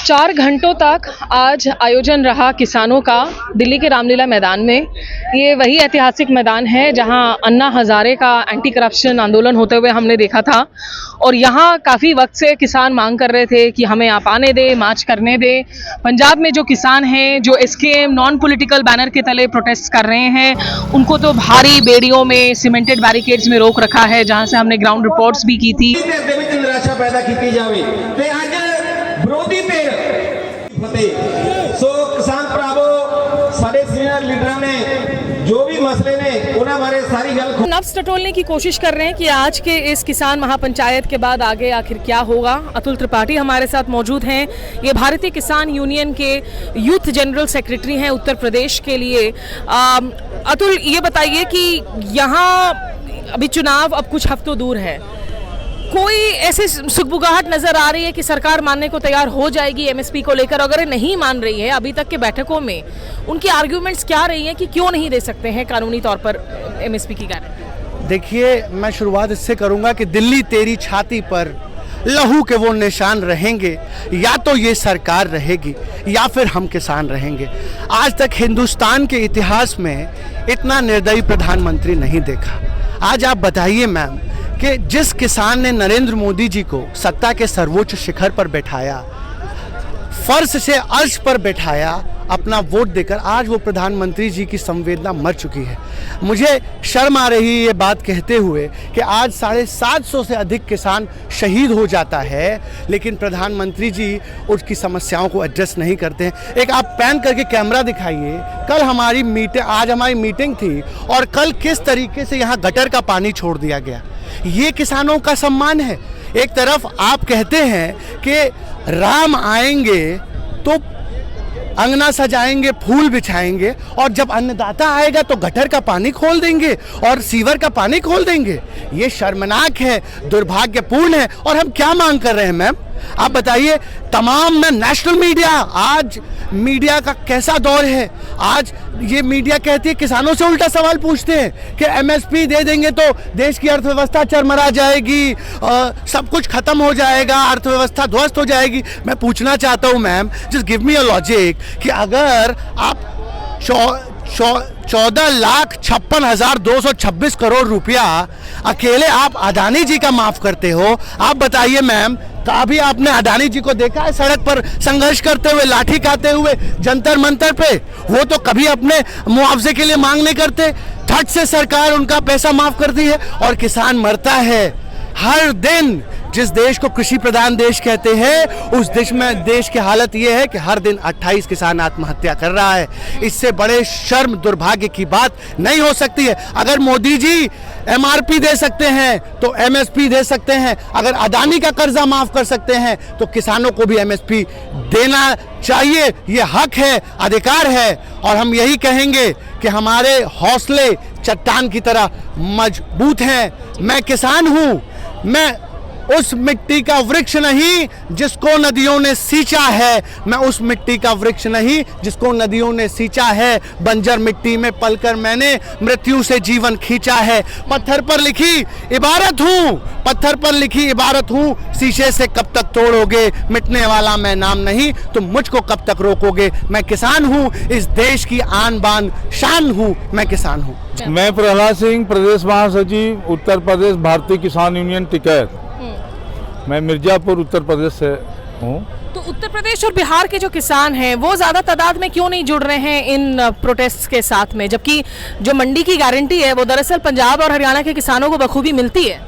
चार घंटों तक आज आयोजन रहा किसानों का दिल्ली के रामलीला मैदान में। ये वही ऐतिहासिक मैदान है जहां अन्ना हजारे का एंटी करप्शन आंदोलन होते हुए हमने देखा था और यहां काफ़ी वक्त से किसान मांग कर रहे थे कि हमें आप आने दें, मार्च करने दें। पंजाब में जो किसान हैं जो SKM नॉन पॉलिटिकल बैनर के तले प्रोटेस्ट कर रहे हैं, उनको तो भारी बेड़ियों में सीमेंटेड बैरिकेड्स में रोक रखा है, जहां से हमने ग्राउंड रिपोर्ट्स भी की थी। निराशा पैदा की जाए विरोधी धिर फतेह सो किसान भरावो साडे सीनियर लीडरां ने जो भी मसले ने उन्हां बारे सारी गल नब्ज टटोलने की कोशिश कर रहे हैं कि आज के इस किसान महापंचायत के बाद आगे आखिर क्या होगा। अतुल त्रिपाठी हमारे साथ मौजूद हैं, ये भारतीय किसान यूनियन के यूथ जनरल सेक्रेटरी हैं उत्तर प्रदेश के लिए। अतुल, ये बताइए कि यहाँ अभी चुनाव अब कुछ हफ्तों दूर है, कोई ऐसी सुगबुगाहट नजर आ रही है कि सरकार मानने को तैयार हो जाएगी MSP को लेकर? अगर नहीं मान रही है, अभी तक के बैठकों में उनकी आर्ग्यूमेंट्स क्या रही हैं कि क्यों नहीं दे सकते हैं कानूनी तौर पर MSP की गारंटी? देखिए, मैं शुरुआत इससे करूंगा कि दिल्ली तेरी छाती पर लहू के वो निशान रहेंगे, या तो ये सरकार रहेगी या फिर हम किसान रहेंगे। आज तक हिंदुस्तान के इतिहास में इतना निर्दयी प्रधानमंत्री नहीं देखा। आज आप बताइए मैम कि जिस किसान ने नरेंद्र मोदी जी को सत्ता के सर्वोच्च शिखर पर बैठाया, फर्श से अर्श पर बैठाया, अपना वोट देकर, आज वो प्रधानमंत्री जी की संवेदना मर चुकी है। मुझे शर्म आ रही है ये बात कहते हुए कि आज 750 से अधिक किसान शहीद हो जाता है, लेकिन प्रधानमंत्री जी उसकी समस्याओं को एड्रेस नहीं करते हैं। एक आप पैन करके कैमरा दिखाइए, कल हमारी मीटिंग, आज हमारी मीटिंग थी और कल किस तरीके से यहाँ गटर का पानी छोड़ दिया गया। ये किसानों का सम्मान है। एक तरफ आप कहते हैं कि राम आएंगे तो अंगना सजाएंगे, फूल बिछाएंगे, और जब अन्नदाता आएगा तो गटर का पानी खोल देंगे और सीवर का पानी खोल देंगे। ये शर्मनाक है, दुर्भाग्यपूर्ण है। और हम क्या मांग कर रहे हैं मैम, आप बताइए? तमाम में नेशनल मीडिया, आज मीडिया का कैसा दौर है। आज ये मीडिया कहती है, किसानों से उल्टा सवाल पूछते हैं कि MSP दे देंगे तो देश की अर्थव्यवस्था चरमरा जाएगी, सब कुछ खत्म हो जाएगा, अर्थव्यवस्था ध्वस्त हो जाएगी। मैं पूछना चाहता हूँ ma'am, just give me a logic कि अगर आप 14,56,226 करोड़ रुपया अकेले आप अडानी जी का माफ करते हो, आप बताइए मैम, कभी आपने अडानी जी को देखा है सड़क पर संघर्ष करते हुए, लाठी खाते हुए जंतर मंतर पे? वो तो कभी अपने मुआवजे के लिए मांग नहीं करते, ठट से सरकार उनका पैसा माफ करती है और किसान मरता है हर दिन। जिस देश को कृषि प्रधान देश कहते हैं, उस देश की हालत ये है कि हर दिन 28 किसान आत्महत्या कर रहा है। इससे बड़े शर्म, दुर्भाग्य की बात नहीं हो सकती है। अगर मोदी जी MRP दे सकते हैं तो MSP दे सकते हैं, अगर अडानी का कर्जा माफ कर सकते हैं तो किसानों को भी MSP देना चाहिए। ये हक है, अधिकार है, और हम यही कहेंगे कि हमारे हौसले चट्टान की तरह मजबूत हैं। मैं किसान हूँ, मैं उस मिट्टी का वृक्ष नहीं जिसको नदियों ने सींचा है, मैं उस मिट्टी का वृक्ष नहीं जिसको नदियों ने सींचा है। बंजर मिट्टी में पलकर मैंने मृत्यु से जीवन खींचा है। पत्थर पर लिखी इबारत हूँ, पत्थर पर लिखी इबारत हूँ, शीशे से कब तक तोड़ोगे, मिटने वाला मैं नाम नहीं, तुम मुझको कब तक रोकोगे। मैं किसान हूँ, इस देश की आन बान शान हूँ, मैं किसान हूँ। मैं प्रहलाद सिंह, प्रदेश महासचिव, उत्तर प्रदेश भारतीय किसान यूनियन टिकैत। मैं मिर्जापुर उत्तर प्रदेश से हूँ। तो उत्तर प्रदेश और बिहार के जो किसान हैं वो ज़्यादा तादाद में क्यों नहीं जुड़ रहे हैं इन प्रोटेस्ट के साथ में, जबकि जो मंडी की गारंटी है वो दरअसल पंजाब और हरियाणा के किसानों को बखूबी मिलती है?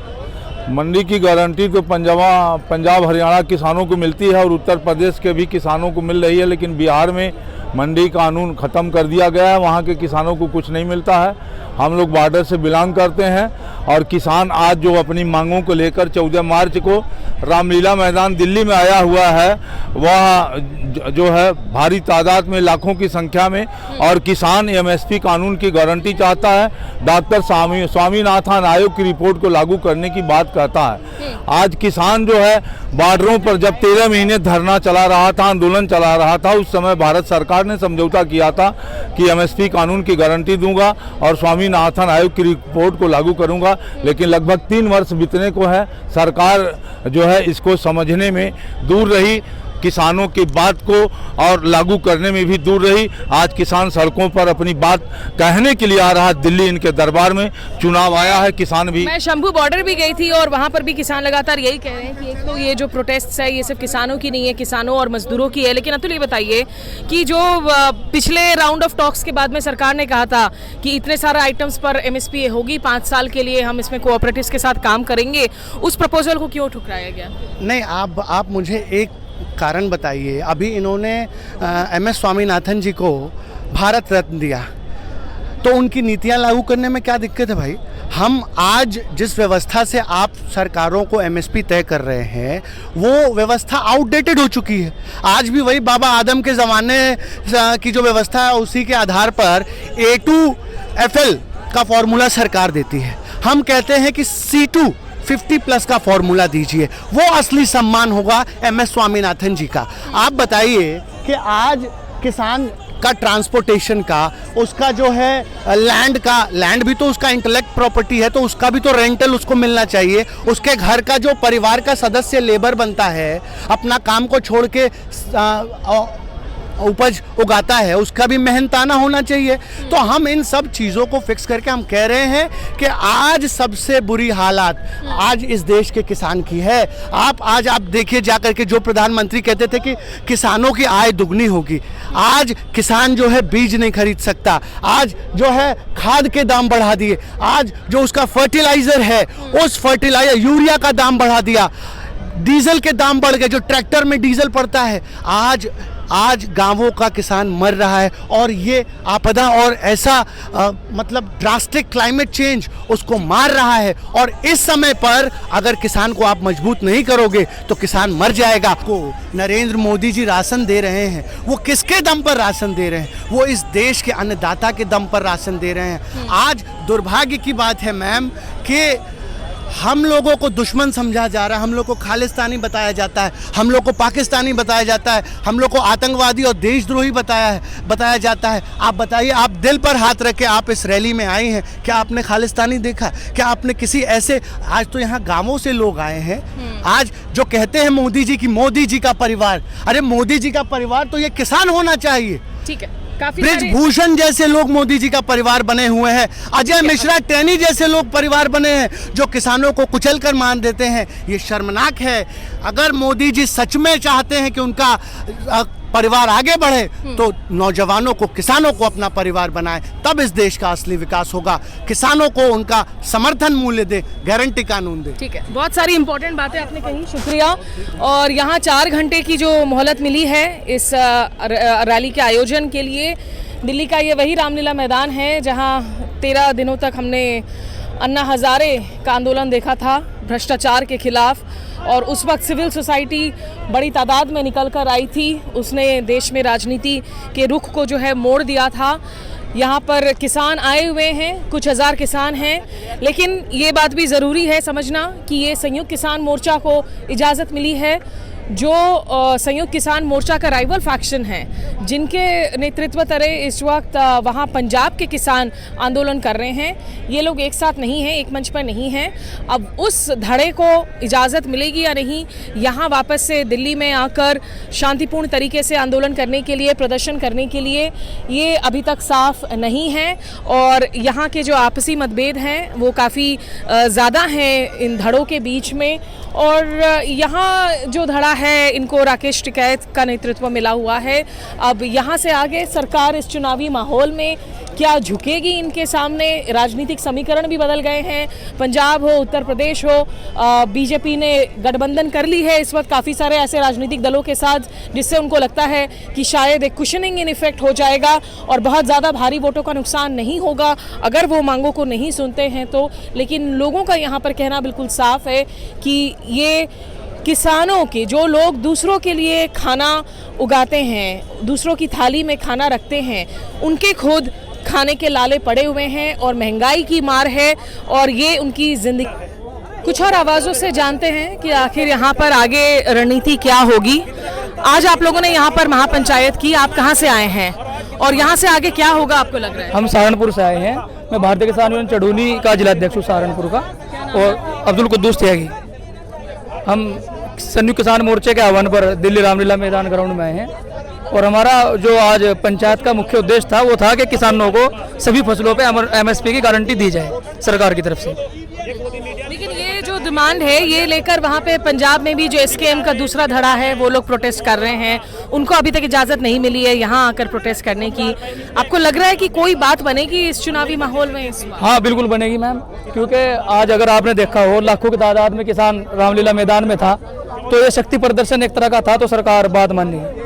मंडी की गारंटी तो पंजाब हरियाणा किसानों को मिलती है और उत्तर प्रदेश के भी किसानों को मिल रही है, लेकिन बिहार में मंडी कानून ख़त्म कर दिया गया है, वहाँ के किसानों को कुछ नहीं मिलता है। हम लोग बॉर्डर से बिलोंग करते हैं और किसान आज जो अपनी मांगों को लेकर 14 मार्च को रामलीला मैदान दिल्ली में आया हुआ है, वह जो है भारी तादाद में, लाखों की संख्या में, और किसान एमएसपी कानून की गारंटी चाहता है, डॉक्टर स्वामीनाथन आयोग की रिपोर्ट को लागू करने की बात कहता है। आज किसान जो है बॉर्डरों पर जब 13 महीने धरना चला रहा था, आंदोलन चला रहा था, उस समय भारत सरकार ने समझौता किया था कि एमएसपी कानून की गारंटी दूंगा और स्वामीनाथन आयोग की रिपोर्ट को लागू करूंगा, लेकिन लगभग 3 वर्ष बीतने को है, सरकार जो है इसको समझने में दूर रही, किसानों की बात को और लागू करने में भी दूर रही। आज किसान सड़कों पर अपनी बात कहने के लिए आ रहा है, दिल्ली इनके दरबार में, चुनाव आया है, किसान भी। मैं शंभू बॉर्डर भी गई थी और वहाँ पर भी किसान लगातार यही कह रहे हैं कि एक तो ये जो प्रोटेस्ट है ये सिर्फ किसानों की नहीं है, किसानों और मजदूरों की है। लेकिन अतुल ये बताइए कि जो पिछले राउंड ऑफ टॉक्स के बाद में सरकार ने कहा था कि इतने सारे आइटम्स पर एमएसपी होगी, 5 साल के लिए हम इसमें कोऑपरेटिव्स के साथ काम करेंगे, उस प्रपोजल को क्यों ठुकराया गया? नहीं, आप मुझे एक कारण बताइए। अभी इन्होंने एमएस स्वामीनाथन जी को भारत रत्न दिया, तो उनकी नीतियां लागू करने में क्या दिक्कत है भाई? हम आज जिस व्यवस्था से आप सरकारों को एमएसपी तय कर रहे हैं वो व्यवस्था आउटडेटेड हो चुकी है। आज भी वही बाबा आदम के ज़माने की जो व्यवस्था है उसी के आधार पर A2FL का फॉर्मूला सरकार देती है। हम कहते हैं कि C2 50+ का फॉर्मूला दीजिए, वो असली सम्मान होगा एमएस स्वामीनाथन जी का। आप बताइए कि आज किसान का ट्रांसपोर्टेशन का, उसका जो है लैंड भी तो उसका इंटेलेक्ट प्रॉपर्टी है, तो उसका भी तो रेंटल उसको मिलना चाहिए। उसके घर का जो परिवार का सदस्य लेबर बनता है, अपना काम को छोड़ के उपज उगाता है, उसका भी मेहनताना होना चाहिए। तो हम इन सब चीज़ों को फिक्स करके हम कह रहे हैं कि आज सबसे बुरी हालात आज इस देश के किसान की है। आज आप देखिए जाकर के, जो प्रधानमंत्री कहते थे कि किसानों की आय दुगनी होगी, आज किसान जो है बीज नहीं खरीद सकता, आज जो है खाद के दाम बढ़ा दिए, आज जो उसका फर्टिलाइज़र है उस फर्टिलाइजर यूरिया का दाम बढ़ा दिया, डीजल के दाम बढ़ गए, जो ट्रैक्टर में डीजल पड़ता है, आज गांवों का किसान मर रहा है। और ये आपदा और ऐसा मतलब ड्रास्टिक क्लाइमेट चेंज उसको मार रहा है। और इस समय पर अगर किसान को आप मजबूत नहीं करोगे तो किसान मर जाएगा। को नरेंद्र मोदी जी राशन दे रहे हैं, वो किसके दम पर राशन दे रहे हैं? वो इस देश के अन्नदाता के दम पर राशन दे रहे हैं। आज दुर्भाग्य की बात है मैम कि हम लोगों को दुश्मन समझा जा रहा है, हम लोग को खालिस्तानी बताया जाता है, हम लोग को पाकिस्तानी बताया जाता है, हम लोग को आतंकवादी और देशद्रोही बताया जाता है। आप बताइए, आप दिल पर हाथ रख के आप इस रैली में आई हैं, क्या आपने खालिस्तानी देखा? क्या आपने किसी ऐसे, आज तो यहाँ गांवों से लोग आए हैं, आज जो कहते हैं मोदी जी का परिवार, अरे मोदी जी का परिवार तो ये किसान होना चाहिए। ठीक है, ब्रिजभूषण जैसे लोग मोदी जी का परिवार बने हुए हैं, अजय मिश्रा टेनी जैसे लोग परिवार बने हैं जो किसानों को कुचल कर मान देते हैं। ये शर्मनाक है। अगर मोदी जी सच में चाहते हैं कि उनका परिवार आगे बढ़े तो नौजवानों को, किसानों को अपना परिवार बनाए, तब इस देश का असली विकास होगा। किसानों को उनका समर्थन मूल्य दे, गारंटी कानून दे। ठीक है, बहुत सारी इंपॉर्टेंट बातें आपने कही, शुक्रिया। और यहाँ 4 घंटे की जो मोहलत मिली है इस रैली के आयोजन के लिए, दिल्ली का ये वही रामलीला मैदान है जहाँ 13 दिनों तक हमने अन्ना हजारे का आंदोलन देखा था भ्रष्टाचार के खिलाफ। और उस वक्त सिविल सोसाइटी बड़ी तादाद में निकल कर आई थी, उसने देश में राजनीति के रुख को जो है मोड़ दिया था। यहाँ पर किसान आए हुए हैं, कुछ हज़ार किसान हैं, लेकिन ये बात भी ज़रूरी है समझना कि ये संयुक्त किसान मोर्चा को इजाज़त मिली है। जो संयुक्त किसान मोर्चा का राइवल फैक्शन है, जिनके नेतृत्व तले इस वक्त वहाँ पंजाब के किसान आंदोलन कर रहे हैं, ये लोग एक साथ नहीं हैं, एक मंच पर नहीं हैं। अब उस धड़े को इजाज़त मिलेगी या नहीं, यहाँ वापस से दिल्ली में आकर शांतिपूर्ण तरीके से आंदोलन करने के लिए, प्रदर्शन करने के लिए, ये अभी तक साफ नहीं है। और यहाँ के जो आपसी मतभेद हैं वो काफ़ी ज़्यादा हैं इन धड़ों के बीच में। और यहाँ जो धड़ा है, इनको राकेश टिकैत का नेतृत्व मिला हुआ है। अब यहाँ से आगे सरकार इस चुनावी माहौल में क्या झुकेगी इनके सामने? राजनीतिक समीकरण भी बदल गए हैं। पंजाब हो, उत्तर प्रदेश हो, बीजेपी ने गठबंधन कर ली है इस वक्त काफ़ी सारे ऐसे राजनीतिक दलों के साथ, जिससे उनको लगता है कि शायद एक कुशनिंग इन इफेक्ट हो जाएगा और बहुत ज़्यादा भारी वोटों का नुकसान नहीं होगा अगर वो मांगों को नहीं सुनते हैं तो। लेकिन लोगों का यहाँ पर कहना बिल्कुल साफ है कि ये किसानों के, जो लोग दूसरों के लिए खाना उगाते हैं, दूसरों की थाली में खाना रखते हैं, उनके खुद खाने के लाले पड़े हुए हैं और महंगाई की मार है और ये उनकी जिंदगी। कुछ और आवाज़ों से जानते हैं कि आखिर यहाँ पर आगे रणनीति क्या होगी। आज आप लोगों ने यहाँ पर महापंचायत की, आप कहाँ से आए हैं और यहाँ से आगे क्या होगा आपको लग रहा है? हम सहारनपुर से आए हैं। मैं भारतीय किसान यूनियन चढ़ूनी का जिलाध्यक्ष हूँ सहारनपुर का, और अब्दुल कुद्दूस त्यागी। हम संयुक्त किसान मोर्चे के आह्वान पर दिल्ली रामलीला मैदान ग्राउंड में आए हैं और हमारा जो आज पंचायत का मुख्य उद्देश्य था वो था कि किसानों को सभी फसलों पे MSP की गारंटी दी जाए सरकार की तरफ से। लेकिन ये जो डिमांड है ये लेकर वहाँ पे पंजाब में भी जो SKM का दूसरा धड़ा है वो लोग प्रोटेस्ट कर रहे हैं, उनको अभी तक इजाज़त नहीं मिली है यहाँ आकर प्रोटेस्ट करने की। आपको लग रहा है कि कोई बात बनेगी इस चुनावी माहौल में इस बार? हाँ बिल्कुल बनेगी मैम, क्योंकि आज अगर आपने देखा हो लाखों की तादाद में किसान रामलीला मैदान में था, तो ये शक्ति प्रदर्शन एक तरह का था, तो सरकार बात मान लेगी।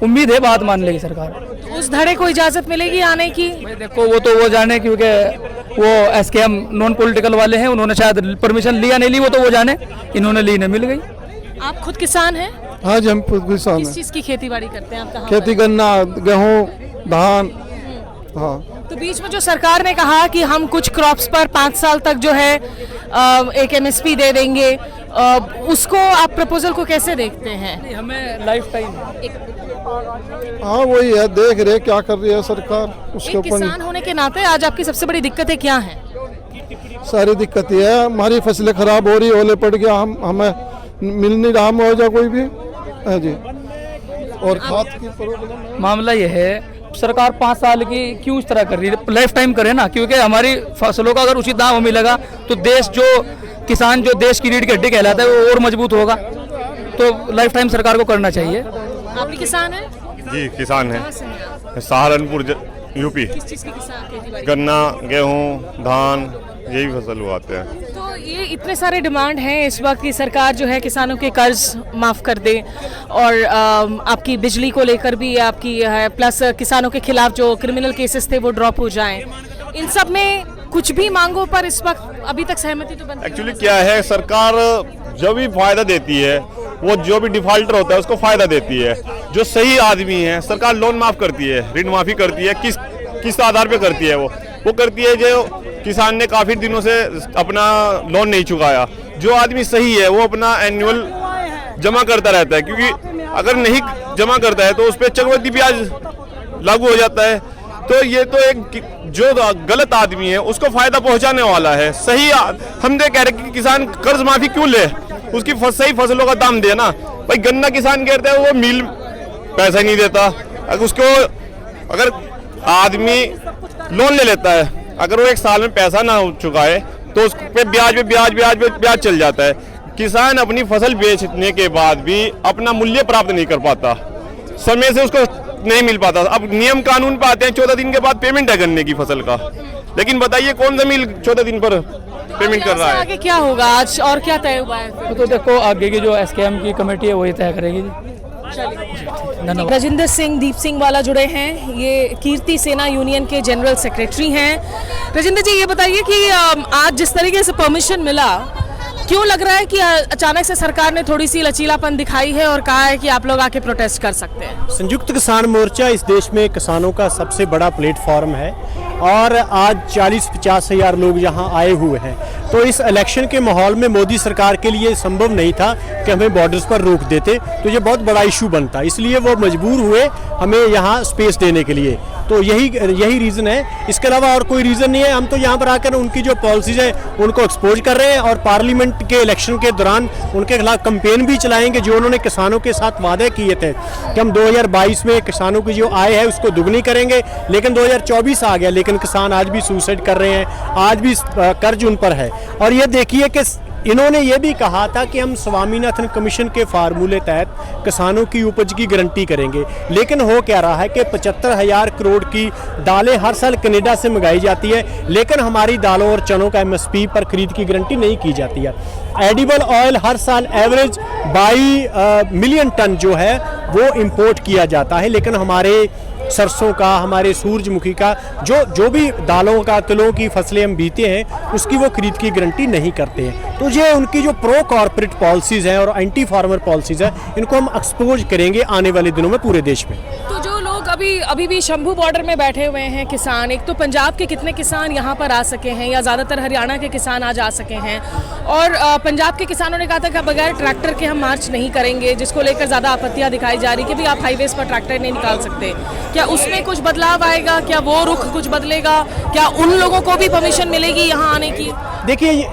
उम्मीद है बात मान लेगी सरकार। तो उस धड़े को इजाज़त मिलेगी आने की? देखो वो जाने, क्योंकि वो SKM नॉन पॉलिटिकल वाले हैं, उन्होंने शायद परमिशन लिया नहीं ली, वो जाने, इन्होंने ली नहीं, मिल गई। आप खुद किसान हैं? हाँ जी, हम किसान किस हैं। चीज़ की खेती बाड़ी करते हैं आप? कहाँ खेती, गन्ना, गेहूँ, धान। हाँ, तो बीच में जो सरकार ने कहा कि हम कुछ क्रॉप्स पर 5 साल तक जो है एक MSP दे देंगे, उसको आप प्रपोजल को कैसे देखते हैं? हमें लाइफ टाइम। हाँ वही है, देख रहे क्या कर रही है सरकार उसके एक ऊपर। किसान होने के नाते आज आपकी सबसे बड़ी दिक्कतें क्या हैं? सारी दिक्कतें है, हमारी फसलें खराब हो रही, ओले पड़ गया, हमें मिल नहीं रहा मुआवजा कोई भी है जी। और खाद की प्रॉब्लम है। मामला ये है, सरकार 5 साल की क्यों इस तरह कर रही है? लाइफ टाइम करे ना, क्योंकि हमारी फसलों का अगर उचित दाम मिलेगा तो देश, जो किसान जो देश की रीढ़ की हड्डी कहलाता है, वो और मजबूत होगा। तो लाइफ टाइम सरकार को करना चाहिए। आप भी किसान हैं? जी किसान कहाँ है, से हैं आप? सहारनपुर यूपी। किस चीज़ की खेती बाड़ी? गन्ना, गेहूँ, धान, यही फसल उगाते हैं। तो ये इतने सारे डिमांड हैं इस वक्त की सरकार जो है किसानों के कर्ज माफ़ कर दे और आपकी बिजली को लेकर भी आपकी है, प्लस किसानों के खिलाफ जो क्रिमिनल केसेस थे वो ड्रॉप हो जाएं। इन सब में कुछ भी मांगों पर इस वक्त अभी तक सहमति तो बनती एक्चुअली क्या है, सरकार जो भी फायदा देती है, वो जो भी डिफॉल्टर होता है उसको फायदा देती है। जो सही आदमी है, सरकार लोन माफ करती है, ऋण माफी करती है। किस आधार पे करती है? वो करती है जो किसान ने काफी दिनों से अपना लोन नहीं चुकाया। जो आदमी सही है वो अपना एनुअल जमा करता रहता है, क्योंकि अगर नहीं जमा करता है तो उस पर चक्रवृद्धि ब्याज लागू हो जाता है। तो ये तो एक जो गलत आदमी है उसको फायदा पहुंचाने वाला है। सही हम कह रहे कि किसान कर्ज माफी क्यों ले, उसकी सही फसलों का दाम दे ना भाई। गन्ना किसान कहते हैं वो मिल पैसा नहीं देता, अगर आदमी लोन ले लेता है, अगर वो 1 साल में पैसा ना चुकाए तो उस पे ब्याज चल जाता है। किसान अपनी फसल बेचने के बाद भी अपना मूल्य प्राप्त नहीं कर पाता, समय से उसको नहीं मिल पाता। अब नियम कानून पे आते हैं, 14 दिन के बाद पेमेंट है गन्ने की फसल का, लेकिन बताइए कौन सा मिल 14 दिन पर पेमेंट कर रहा है? आगे क्या होगा आज और क्या तय हुआ है? तो देखो आगे की जो SKM की कमेटी है वही तय करेगी। धन्यवाद। राजेंद्र सिंह दीप सिंह वाला जुड़े हैं, ये कीर्ति सेना यूनियन के जनरल सेक्रेटरी हैं। राजेंद्र जी ये बताइए कि आज जिस तरीके से परमिशन मिला, क्यों लग रहा है कि अचानक से सरकार ने थोड़ी सी लचीलापन दिखाई है और कहा है कि आप लोग आके प्रोटेस्ट कर सकते हैं? संयुक्त किसान मोर्चा इस देश में किसानों का सबसे बड़ा प्लेटफॉर्म है और आज 40-50 हज़ार लोग यहाँ आए हुए हैं। तो इस इलेक्शन के माहौल में मोदी सरकार के लिए संभव नहीं था कि हमें बॉर्डर्स पर रोक देते, तो ये बहुत बड़ा इशू बनता, इसलिए वो मजबूर हुए हमें यहाँ स्पेस देने के लिए। तो यही रीज़न है, इसके अलावा और कोई रीज़न नहीं है। हम तो यहाँ पर आकर उनकी जो पॉलिसीज़ है उनको एक्सपोज कर रहे हैं और पार्लियामेंट के इलेक्शन के दौरान उनके खिलाफ कैंपेन भी चलाएंगे। जो उन्होंने किसानों के साथ वादे किए थे कि हम 2022 में किसानों की जो आय है उसको दुगनी करेंगे, लेकिन 2024 आ गया, लेकिन किसान आज भी सुसाइड कर रहे हैं, आज भी कर्ज उन पर है। और ये देखिए कि इन्होंने ये भी कहा था कि हम स्वामीनाथन कमीशन के फार्मूले तहत किसानों की उपज की गारंटी करेंगे, लेकिन हो क्या रहा है कि 75,000 करोड़ की दालें हर साल कनाडा से मंगाई जाती है, लेकिन हमारी दालों और चनों का MSP पर खरीद की गारंटी नहीं की जाती है। एडिबल ऑयल हर साल एवरेज 22 मिलियन टन जो है वो इंपोर्ट किया जाता है, लेकिन हमारे सरसों का, हमारे सूरजमुखी का जो भी दालों का, तिलों की फसलें हम बीते हैं उसकी वो खरीद की गारंटी नहीं करते हैं। तो ये उनकी जो प्रो कॉर्पोरेट पॉलिसीज़ हैं और एंटी फार्मर पॉलिसीज़ हैं, इनको हम एक्सपोज करेंगे आने वाले दिनों में पूरे देश में। तो जो लोग अभी भी शंभू बॉर्डर में बैठे हुए हैं किसान, एक तो पंजाब के कितने किसान यहाँ पर आ सके हैं या ज़्यादातर हरियाणा के किसान आज आ सके हैं, और पंजाब के किसानों ने कहा था कि बगैर ट्रैक्टर के हम मार्च नहीं करेंगे, जिसको लेकर ज़्यादा आपत्तियाँ दिखाई जा रही कि भी आप हाईवेज पर ट्रैक्टर नहीं निकाल सकते। क्या उसमें कुछ बदलाव आएगा? क्या वो रुख कुछ बदलेगा? क्या उन लोगों को भी परमिशन मिलेगी यहाँ आने की? देखिए,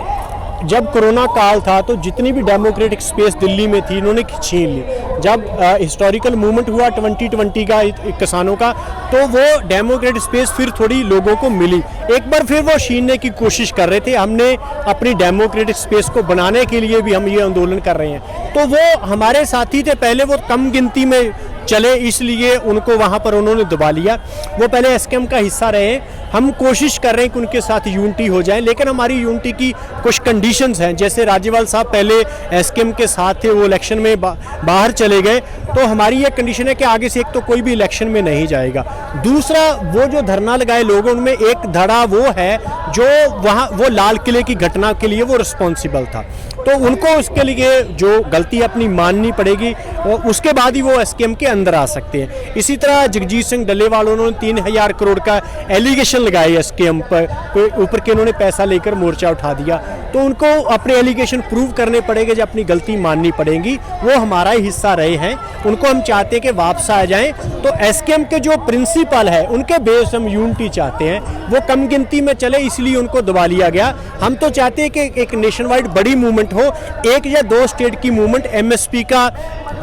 जब कोरोना काल था तो जितनी भी डेमोक्रेटिक स्पेस दिल्ली में थी इन्होंने छीन ली। जब हिस्टोरिकल मूवमेंट हुआ 2020 का किसानों का, तो वो डेमोक्रेटिक स्पेस फिर थोड़ी लोगों को मिली। एक बार फिर वो छीनने की कोशिश कर रहे थे। हमने अपनी डेमोक्रेटिक स्पेस को बनाने के लिए भी हम ये आंदोलन कर रहे हैं। तो वो हमारे साथी थे, पहले वो कम गिनती में चले, इसलिए उनको वहाँ पर उन्होंने दबा लिया। वो पहले एसकेएम का हिस्सा रहे। हम कोशिश कर रहे हैं कि उनके साथ यूनिटी हो जाए, लेकिन हमारी यूनिटी की कुछ कंडीशंस हैं। जैसे राज्यपाल साहब पहले एसकेएम के साथ थे, वो इलेक्शन में बाहर चले गए, तो हमारी ये कंडीशन है कि आगे से एक तो कोई भी इलेक्शन में नहीं जाएगा। दूसरा, वो जो धरना लगाए लोगों उनमें एक धड़ा वो है जो वहाँ वो लाल किले की घटना के लिए वो रिस्पॉन्सिबल था, तो उनको उसके लिए जो गलती अपनी माननी पड़ेगी और उसके बाद ही वो एसकेएम के अंदर आ सकते हैं। इसी तरह जगजीत सिंह डल्लेवाल, उन्होंने 3000 करोड़ का एलिगेशन लगाए एसकेएम पर ऊपर के, उन्होंने पैसा लेकर मोर्चा उठा दिया, तो उनको अपने एलिगेशन प्रूव करने पड़ेंगे, जो अपनी गलती माननी पड़ेगी। वो हमारा ही हिस्सा रहे हैं, उनको हम चाहते हैं कि वापस आ जाएं। तो एसकेएम के जो प्रिंसिपल है उनके बेस हम यूनिटी चाहते हैं, वो कम गिनती में चले, इसलिए उनको दबा लिया गया। हम तो चाहते हैं कि एक नेशन वाइड बड़ी मूवमेंट हो, एक या दो स्टेट की मूवमेंट एमएसपी का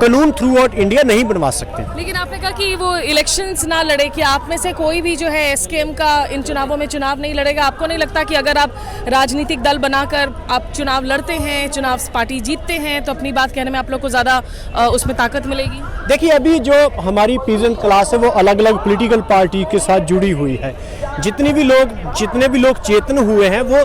कानून थ्रू आउट इंडिया नहीं बनवा सकते। लेकिन आपने कहा कि वो इलेक्शंस ना लड़े, कि आप में से कोई भी जो है एसकेएम का इन चुनावों में चुनाव नहीं लड़ेगा? आपको नहीं लगता कि अगर आप राजनीतिक दल बनाकर आप चुनाव लड़ते हैं, चुनाव पार्टी जीतते हैं, तो अपनी बात कहने में आप लोग को ज़्यादा उसमें ताकत मिलेगी? देखिए, अभी जो हमारी पीजेंट क्लास है वो अलग अलग पॉलिटिकल पार्टी के साथ जुड़ी हुई है। जितने भी लोग चेतन हुए हैं वो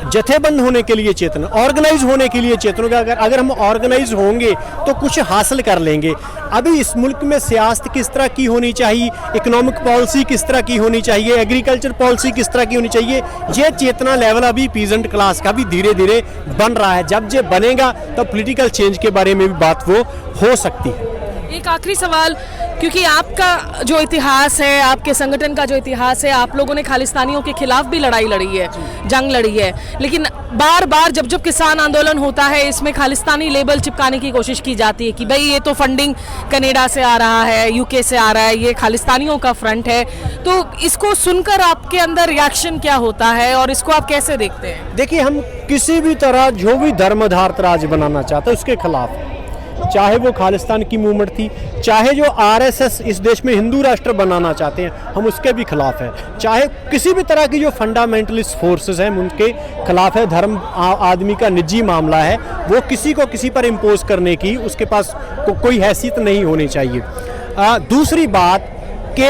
जथेबंद होने के लिए चेतन, ऑर्गेनाइज होने के लिए चेतन होगा। अगर हम ऑर्गेनाइज होंगे तो कुछ हासिल कर लेंगे। अभी इस मुल्क में सियासत किस तरह की होनी चाहिए, इकोनॉमिक पॉलिसी किस तरह की होनी चाहिए, एग्रीकल्चर पॉलिसी किस तरह की होनी चाहिए, ये चेतना लेवल अभी पीजेंट क्लास का भी धीरे धीरे बन रहा है। जब ये बनेगा तो पॉलिटिकल चेंज के बारे में भी बात वो हो सकती है। एक आखिरी सवाल, क्योंकि आपका जो इतिहास है, आपके संगठन का जो इतिहास है, आप लोगों ने खालिस्तानियों के खिलाफ भी लड़ाई लड़ी है, जंग लड़ी है, लेकिन बार बार जब किसान आंदोलन होता है इसमें खालिस्तानी लेबल चिपकाने की कोशिश की जाती है कि भाई ये तो फंडिंग कनाडा से आ रहा है, यूके से आ रहा है, ये खालिस्तानियों का फ्रंट है। तो इसको सुनकर आपके अंदर रिएक्शन क्या होता है और इसको आप कैसे देखते हैं? देखिए, हम किसी भी तरह जो भी धर्म आधारित राज्य बनाना चाहते हैं उसके खिलाफ है। चाहे वो खालिस्तान की मूवमेंट थी, चाहे जो आरएसएस इस देश में हिंदू राष्ट्र बनाना चाहते हैं, हम उसके भी खिलाफ है। चाहे किसी भी तरह की जो फंडामेंटलिस्ट फोर्सेस हैं उनके खिलाफ है। धर्म आदमी का निजी मामला है, वो किसी को किसी पर इम्पोज करने की उसके पास कोई हैसियत नहीं होनी चाहिए। दूसरी बात कि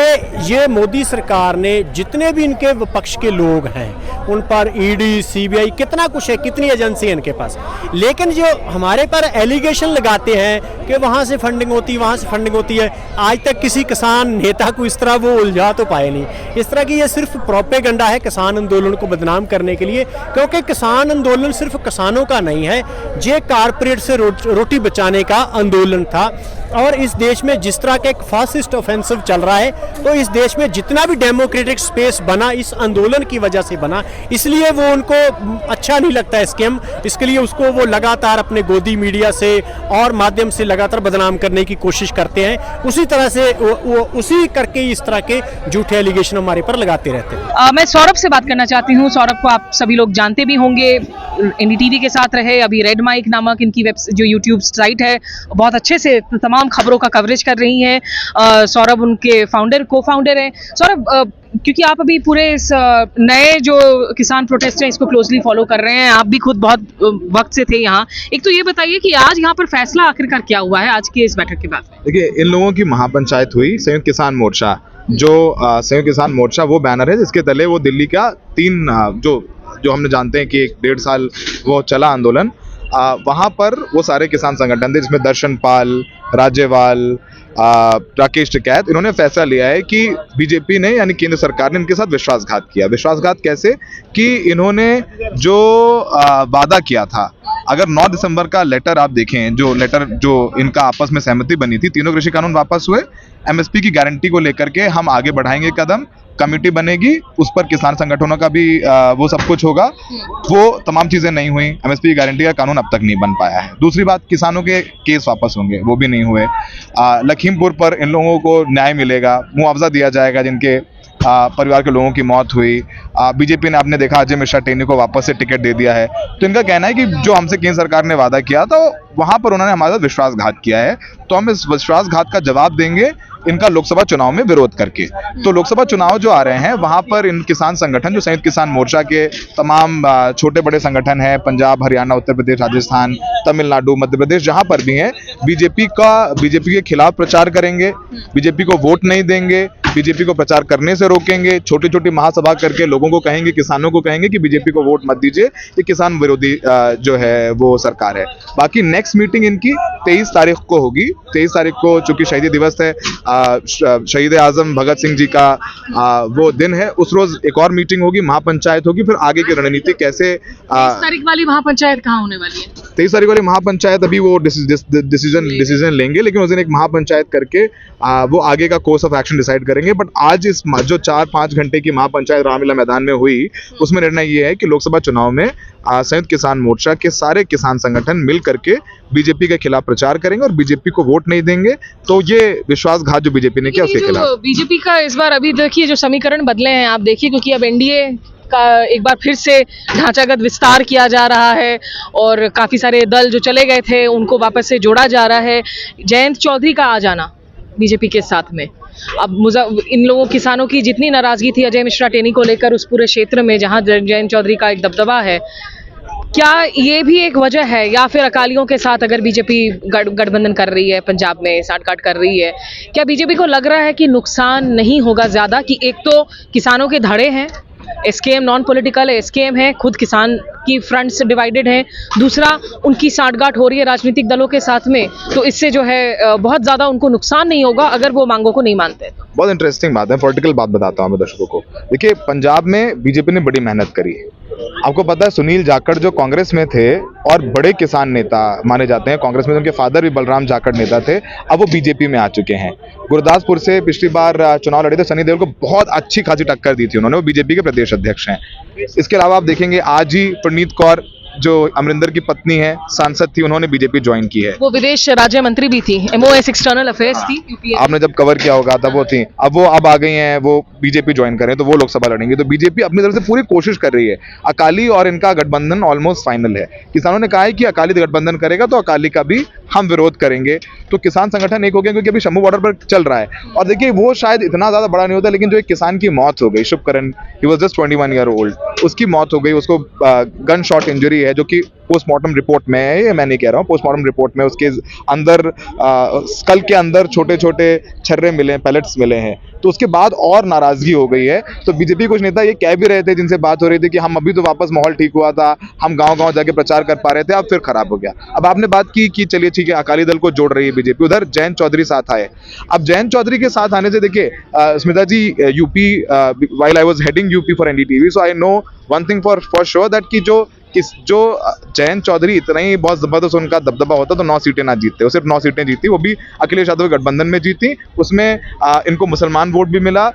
ये मोदी सरकार ने जितने भी इनके विपक्ष के लोग हैं उन पर ईडी, सीबीआई, कितना कुछ है, कितनी एजेंसी है इनके पास, लेकिन जो हमारे पर एलिगेशन लगाते हैं कि वहाँ से फंडिंग होती है, वहाँ से फंडिंग होती है, आज तक किसी किसान नेता को इस तरह वो उलझा तो पाए नहीं। इस तरह की ये सिर्फ प्रोपेगेंडा है किसान आंदोलन को बदनाम करने के लिए, क्योंकि किसान आंदोलन सिर्फ किसानों का नहीं है, ये कारपोरेट से रोटी बचाने का आंदोलन था। और इस देश में जिस तरह का एक फासिस्ट ऑफेंसिव चल रहा है, तो इस देश में जितना भी डेमोक्रेटिक स्पेस बना इस आंदोलन की वजह से बना, इसलिए वो उनको अच्छा नहीं लगता है स्कैम। इसके लिए उसको वो लगातार अपने गोदी मीडिया से और माध्यम से लगातार बदनाम करने की कोशिश करते हैं। उसी तरह से वो उसी करके इस तरह के झूठे एलिगेशन हमारे पर लगाते रहते हैं। मैं सौरभ से बात करना चाहती हूँ। सौरभ को आप सभी लोग जानते भी होंगे, एनडीटीवी के साथ रहे, अभी रेड माइक नामक इनकी जो यूट्यूब साइट है बहुत अच्छे से तमाम खबरों का कवरेज कर रही हैं। सौरभ उनके को फाउंडर हैं। सौरभ, क्योंकि आप अभी पूरे इस नए जो किसान प्रोटेस्ट है इसको क्लोजली फॉलो कर रहे हैं, आप भी खुद बहुत वक्त से थे यहाँ, एक तो ये बताइए कि आज यहाँ पर फैसला आखिरकार क्या हुआ है आज की इस बैठक के बाद? देखिए, इन लोगों की महापंचायत हुई। संयुक्त किसान मोर्चा, जो संयुक्त किसान मोर्चा वो बैनर है जिसके तले वो दिल्ली का जो हमने जानते हैं कि 1.5 साल वो चला आंदोलन, वहाँ पर वो सारे किसान संगठन थे जिसमें दर्शन पाल, राज्यपाल, राकेश टिकैत, इन्होंने फैसला लिया है कि बीजेपी ने यानी केंद्र सरकार ने इनके साथ विश्वासघात किया। विश्वासघात कैसे कि इन्होंने जो वादा किया था, अगर 9 दिसंबर का लेटर आप देखें, जो इनका आपस में सहमति बनी थी, तीनों कृषि कानून वापस हुए, एमएसपी की गारंटी को लेकर के हम आगे बढ़ाएंगे कदम, कमेटी बनेगी, उस पर किसान संगठनों का भी वो सब कुछ होगा, वो तमाम चीजें नहीं हुई। एमएसपी की गारंटी का कानून अब तक नहीं बन पाया है। दूसरी बात, किसानों के केस वापस होंगे, वो भी नहीं हुए। लखीमपुर पर इन लोगों को न्याय मिलेगा, मुआवजा दिया जाएगा जिनके परिवार के लोगों की मौत हुई। बीजेपी ने, आपने देखा, अजय मिश्रा टेनी को वापस से टिकट दे दिया है। तो इनका कहना है कि जो हमसे केंद्र सरकार ने वादा किया था वहां पर उन्होंने हमारे साथ विश्वासघात किया है, तो हम इस विश्वासघात का जवाब देंगे इनका लोकसभा चुनाव में विरोध करके। तो लोकसभा चुनाव जो आ रहे हैं वहां पर इन किसान संगठन, जो संयुक्त किसान मोर्चा के तमाम छोटे बड़े संगठन हैं, पंजाब, हरियाणा, उत्तर प्रदेश, राजस्थान, तमिलनाडु, मध्य प्रदेश, जहां पर भी हैं, बीजेपी के खिलाफ प्रचार करेंगे, बीजेपी को वोट नहीं देंगे, बीजेपी को प्रचार करने से रोकेंगे, छोटी छोटी महासभा करके लोगों को कहेंगे, किसानों को कहेंगे कि बीजेपी को वोट मत दीजिए, ये किसान विरोधी जो है वो सरकार है। बाकी नेक्स्ट मीटिंग इनकी 23 तारीख को होगी। 23 तारीख को चूंकि शहीदी दिवस है, शहीद आजम भगत सिंह जी का वो दिन है, उस रोज एक और मीटिंग होगी, महापंचायत होगी, फिर आगे की रणनीति कैसे। 23 तारीख वाली महापंचायत कहाँ होने वाली है? 23 तारीख वाली महापंचायत अभी वो डिसीजन लेंगे, लेकिन उस दिन एक महापंचायत करके वो आगे का कोर्स ऑफ एक्शन डिसाइड करेंगे। बट आज इस जो 4-5 घंटे की महापंचायत रामलीला मैदान में हुई, उसमें निर्णय ये है कि लोकसभा चुनाव में संयुक्त किसान मोर्चा के सारे किसान संगठन मिल करके बीजेपी के खिलाफ प्रचार करेंगे और बीजेपी को वोट नहीं देंगे। तो ये विश्वासघात जो बीजेपी ने किया उसके खिलाफ बीजेपी का इस बार अभी देखिए जो समीकरण बदले हैं, आप देखिए, क्योंकि अब एनडीए का एक बार फिर से ढांचागत विस्तार किया जा रहा है और काफी सारे दल जो चले गए थे उनको वापस से जोड़ा जा रहा है। जयंत चौधरी का आ जाना बीजेपी के साथ में, अब इन लोगों किसानों की जितनी नाराजगी थी अजय मिश्रा टेनी को लेकर उस पूरे क्षेत्र में जहां जयंत चौधरी का एक दबदबा है, क्या ये भी एक वजह है? या फिर अकालियों के साथ अगर बीजेपी गठबंधन कर रही है, पंजाब में साठगांठ कर रही है, क्या बीजेपी को लग रहा है कि नुकसान नहीं होगा ज्यादा? कि एक तो किसानों के धड़े हैं, एसकेएम नॉन पॉलिटिकल है, एसकेएम है, खुद किसान की फ्रंट से डिवाइडेड है, दूसरा उनकी साठगांठ हो रही है राजनीतिक दलों के साथ में, तो इससे जो है बहुत ज्यादा उनको नुकसान नहीं होगा अगर वो मांगों को नहीं मानते। बहुत इंटरेस्टिंग बात है, पॉलिटिकल बात बताता हूँ मैं दर्शकों को। देखिए, पंजाब में बीजेपी ने बड़ी मेहनत करी है। आपको पता है, सुनील जाखड़ जो कांग्रेस में थे और बड़े किसान नेता माने जाते हैं, कांग्रेस में उनके फादर भी बलराम जाखड़ नेता थे, अब वो बीजेपी में आ चुके हैं। गुरदासपुर से पिछली बार चुनाव लड़े थे, सनी देओल को बहुत अच्छी खासी टक्कर दी थी उन्होंने, वो बीजेपी के प्रदेश अध्यक्ष हैं। इसके अलावा आप देखेंगे आज ही प्रणीत कौर जो अमरिंदर की पत्नी है, सांसद थी, उन्होंने बीजेपी ज्वाइन की है। वो विदेश राज्य मंत्री भी थी, MOS एक्सटर्नल अफेयर्स थी, आपने जब कवर किया होगा तब वो थी, अब आ गई हैं, वो बीजेपी ज्वाइन करें तो वो लोकसभा लड़ेंगे। तो बीजेपी अपनी तरफ से पूरी कोशिश कर रही है। अकाली और इनका गठबंधन ऑलमोस्ट फाइनल है। किसानों ने कहा है कि अकाली गठबंधन करेगा तो अकाली का भी हम विरोध करेंगे। तो किसान संगठन एक हो गया, क्योंकि अभी शंभू बॉर्डर पर चल रहा है। और देखिए, वो शायद इतना ज्यादा बड़ा नहीं होता, लेकिन जो एक किसान की मौत हो गई, Shubhkaran, he was just 21 year old, उसकी मौत हो गई, उसको गन शॉट इंजरी है, जो कि पोस्टमार्टम रिपोर्ट में है, ये मैं नहीं कह रहा हूँ, पोस्टमार्टम रिपोर्ट में उसके अंदर स्कल के अंदर छोटे छोटे छर्रे मिले, पैलेट्स मिले हैं। तो उसके बाद और नाराजगी हो गई है। तो बीजेपी कुछ नेता ये कह भी रहे थे, जिनसे बात हो रही थी, कि हम अभी तो वापस माहौल ठीक हुआ था, हम गांव-गांव जाके प्रचार कर पा रहे थे, अब फिर खराब हो गया। अब आपने बात की कि चलिए ठीक है, अकाली दल को जोड़ रही है बीजेपी, उधर जयंत चौधरी साथ आए। अब जयंत चौधरी के साथ आने से देखिए, Smita ji, UP, while I was heading UP for NDTV, so I know one thing for sure that कि जो जयंत चौधरी इतना ही बहुत जबरदस्त उनका दबदबा होता तो 9 सीटें ना जीतते, वो सिर्फ 9 सीटें जीती, वो भी अखिलेश यादव गठबंधन में जीती। उसमें इनको मुसलमान वोट भी मिला।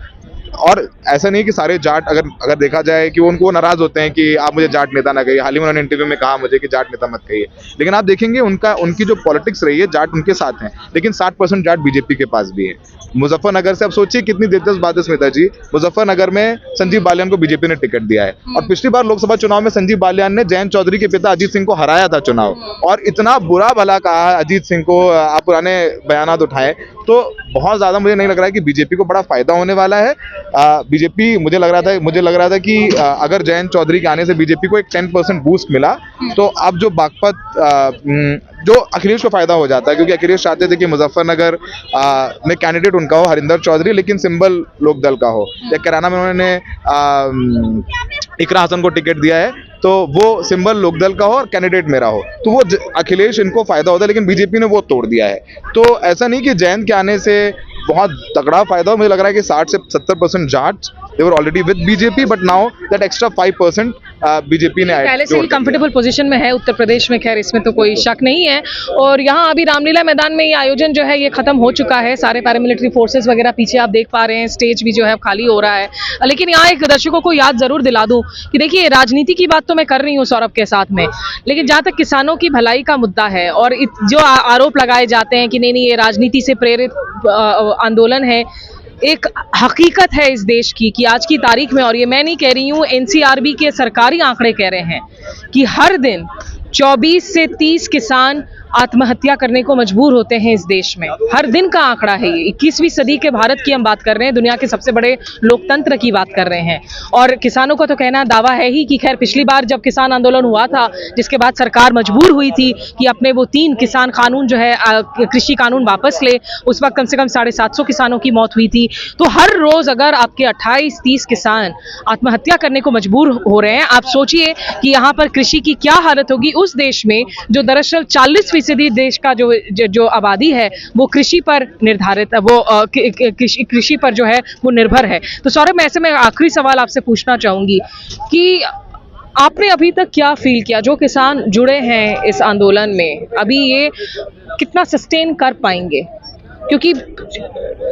और ऐसा नहीं कि सारे जाट, अगर देखा जाए कि उनको नाराज होते हैं कि आप मुझे जाट नेता ना कहिए, हाल ही में उन्होंने इंटरव्यू में कहा मुझे कि जाट नेता मत कहिए, लेकिन आप देखेंगे उनकी जो पॉलिटिक्स रही है, जाट उनके साथ हैं, लेकिन 60% जाट बीजेपी के पास भी है। मुजफ्फरनगर से, अब सोचिए कितनी दिलचस्प बात है स्मिता जी, मुजफ्फरनगर में संजीव बालियान को बीजेपी ने टिकट दिया है और पिछली बार लोकसभा चुनाव में संजीव बालियान ने जयंत चौधरी के पिता अजीत सिंह को हराया था चुनाव, और इतना बुरा भला कहा अजीत सिंह को, आप पुराने बयानात उठाए, तो बहुत ज्यादा मुझे नहीं लग रहा है कि बीजेपी को बड़ा फायदा होने वाला है। बीजेपी मुझे लग रहा था कि अगर जयंत चौधरी के आने से बीजेपी को एक 10% बूस्ट मिला तो अब जो बागपत जो अखिलेश को फायदा हो जाता है, क्योंकि अखिलेश चाहते थे कि मुजफ्फरनगर में कैंडिडेट उनका हो हरिंदर चौधरी, लेकिन सिंबल लोकदल का हो। या कैराना में उन्होंने इकरा हसन को टिकट दिया है तो वो सिंबल लोकदल का हो और कैंडिडेट मेरा हो, तो वो अखिलेश इनको फायदा होता है, लेकिन बीजेपी ने वो तोड़ दिया है। तो ऐसा नहीं कि जयंत के आने से बहुत तगड़ा फायदा हो, मुझे लग रहा है कि 60 से 70% Jat they were already with BJP, but now that extra 5% BJP ने पहले से ही कंफर्टेबल पोजीशन में है उत्तर प्रदेश में, खैर इसमें तो कोई शक नहीं है। और यहाँ अभी रामलीला मैदान में ये आयोजन जो है ये खत्म हो चुका है, सारे पैरामिलिट्री फोर्सेस वगैरह पीछे आप देख पा रहे हैं, स्टेज भी जो है खाली हो रहा है। लेकिन यहाँ एक दर्शकों को याद जरूर दिला दूं कि देखिए राजनीति की बात तो मैं कर रही हूँ सौरभ के साथ में, लेकिन जहाँ तक किसानों की भलाई का मुद्दा है और जो आरोप लगाए जाते हैं कि नहीं ये राजनीति से प्रेरित आंदोलन है, एक हकीकत है इस देश की कि आज की तारीख में, और ये मैं नहीं कह रही हूँ, एनसीआरबी के सरकारी आंकड़े कह रहे हैं कि हर दिन 24 से 30 किसान आत्महत्या करने को मजबूर होते हैं इस देश में। हर दिन का आंकड़ा है ये। 21वीं सदी के भारत की हम बात कर रहे हैं, दुनिया के सबसे बड़े लोकतंत्र की बात कर रहे हैं। और किसानों का तो कहना दावा है ही कि खैर पिछली बार जब किसान आंदोलन हुआ था, जिसके बाद सरकार मजबूर हुई थी कि अपने वो 3 किसान कानून जो है कृषि कानून वापस ले, उस वक्त कम से कम 750 किसानों की मौत हुई थी। तो हर रोज अगर आपके 28-30 किसान आत्महत्या करने को मजबूर हो रहे हैं, आप सोचिए कि यहाँ पर कृषि की क्या हालत होगी उस देश में जो दरअसल 40% देश का जो आबादी है वो कृषि पर निर्धारित है, वो कृषि पर जो है वो निर्भर है। तो सौरभ, मैं ऐसे में आखिरी सवाल आपसे पूछना चाहूंगी कि आपने अभी तक क्या फील किया, जो किसान जुड़े हैं इस आंदोलन में, अभी ये कितना सस्टेन कर पाएंगे? क्योंकि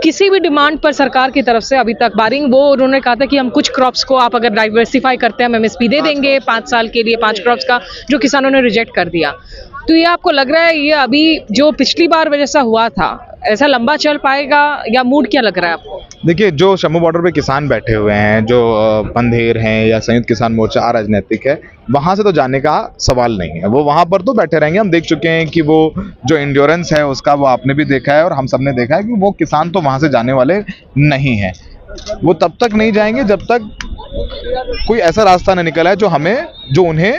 किसी भी डिमांड पर सरकार की तरफ से अभी तक बारिंग वो उन्होंने कहा था कि हम कुछ क्रॉप्स को आप अगर डाइवर्सिफाई करते हैं हम एमएसपी दे देंगे 5 साल के लिए, 5 क्रॉप्स का, जो किसानों ने रिजेक्ट कर दिया। तो ये आपको लग रहा है ये अभी जो पिछली बार जैसा हुआ था ऐसा लंबा चल पाएगा या मूड क्या लग रहा है आपको? देखिए, जो शंभू बॉर्डर पे किसान बैठे हुए हैं, जो पंधेर हैं या संयुक्त किसान मोर्चा अराजनैतिक है, वहां से तो जाने का सवाल नहीं है, वो वहां पर तो बैठे रहेंगे। हम देख चुके हैं कि वो जो एंड्योरेंस है उसका वो आपने भी देखा है और हम सब ने देखा है कि वो किसान तो वहां से जाने वाले नहीं है। वो तब तक नहीं जाएंगे जब तक कोई ऐसा रास्ता न निकला है जो उन्हें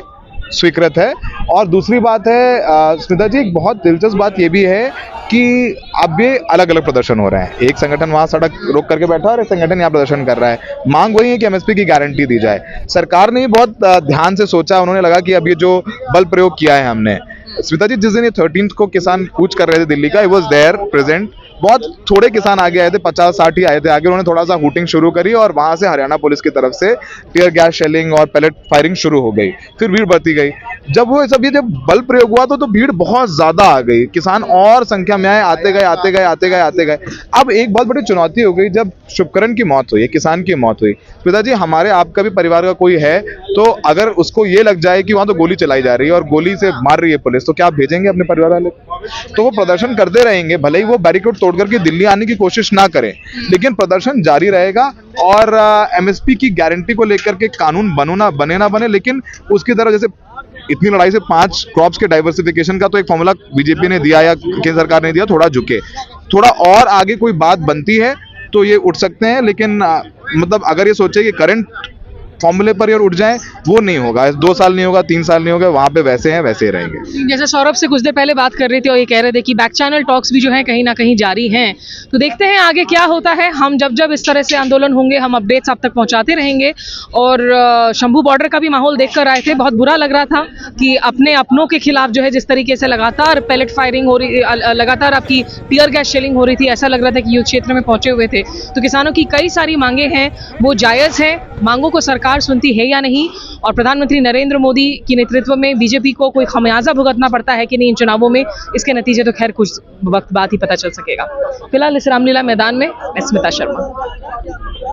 स्वीकृत है। और दूसरी बात है स्मिता जी, एक बहुत दिलचस्प बात ये भी है कि अब ये अलग अलग प्रदर्शन हो रहे हैं। एक संगठन वहां सड़क रोक करके बैठा है और एक संगठन यहाँ प्रदर्शन कर रहा है। मांग वही है कि एमएसपी की गारंटी दी जाए। सरकार ने बहुत ध्यान से सोचा, उन्होंने लगा कि अब ये जो बल प्रयोग किया है हमने, स्मिता जी जिस दिन ये 13th को किसान कूच कर रहे थे दिल्ली का, it was there present, बहुत थोड़े किसान आगे आए थे, 50-60 ही आए थे आगे। उन्होंने थोड़ा सा हुटिंग शुरू करी और वहां से हरियाणा पुलिस की तरफ से टीयर गैस शेलिंग और पैलेट फायरिंग शुरू हो गई। फिर भीड़ बढ़ती गई। जब बल प्रयोग हुआ तो भीड़ बहुत ज्यादा आ गई, किसान और संख्या में आए, आते गए। अब एक बहुत बड़ी चुनौती हो गई जब शुभकरण की मौत हुई, किसान की मौत हुई। पिताजी, हमारे आपका भी परिवार का कोई है तो अगर उसको ये लग जाए कि वहां तो गोली चलाई जा रही है और गोली से मार रही है पुलिस, तो क्या आप भेजेंगे अपने परिवार वाले? तो वो प्रदर्शन करते रहेंगे, भले ही वो बैरिकेड तोड़ करके दिल्ली आने की कोशिश ना करें, लेकिन प्रदर्शन जारी रहेगा। और एमएसपी की गारंटी को लेकर के कानून बने ना बने, लेकिन उसकी तरह जैसे इतनी लड़ाई से 5 क्रॉप्स के डाइवर्सिफिकेशन का तो एक फॉर्मूला बीजेपी ने दिया या केंद्र सरकार ने दिया, थोड़ा झुके, थोड़ा और आगे कोई बात बनती है तो ये उठ सकते हैं। लेकिन मतलब अगर ये सोचे कि करंट फॉर्मूले पर यार उठ जाए, वो नहीं होगा। 2 साल नहीं होगा, 3 साल नहीं होगा, वहां पे वैसे हैं वैसे ही रहेंगे। जैसे सौरभ से कुछ देर पहले बात कर रहे थे और ये कह रहे थे कि बैक चैनल टॉक्स भी जो है कहीं ना कहीं जारी हैं, तो देखते हैं आगे क्या होता है। हम जब इस तरह से आंदोलन होंगे हम अपडेट्स आप तक पहुंचाते रहेंगे। और शंभू बॉर्डर का भी माहौल देख कर आए थे, बहुत बुरा लग रहा था कि अपनों के खिलाफ जो है जिस तरीके से लगातार पैलेट फायरिंग हो रही, लगातार आपकी टीयर गैस शेलिंग हो रही थी, ऐसा लग रहा था कि युद्ध क्षेत्र में पहुंचे हुए थे। तो किसानों की कई सारी मांगे हैं, वो जायज़ है, मांगों को सरकार सुनती है या नहीं, और प्रधानमंत्री नरेंद्र मोदी के नेतृत्व में बीजेपी को कोई खमियाजा भुगतना पड़ता है कि नहीं इन चुनावों में, इसके नतीजे तो खैर कुछ वक्त बाद ही पता चल सकेगा। फिलहाल इस रामलीला मैदान में मैं स्मिता शर्मा।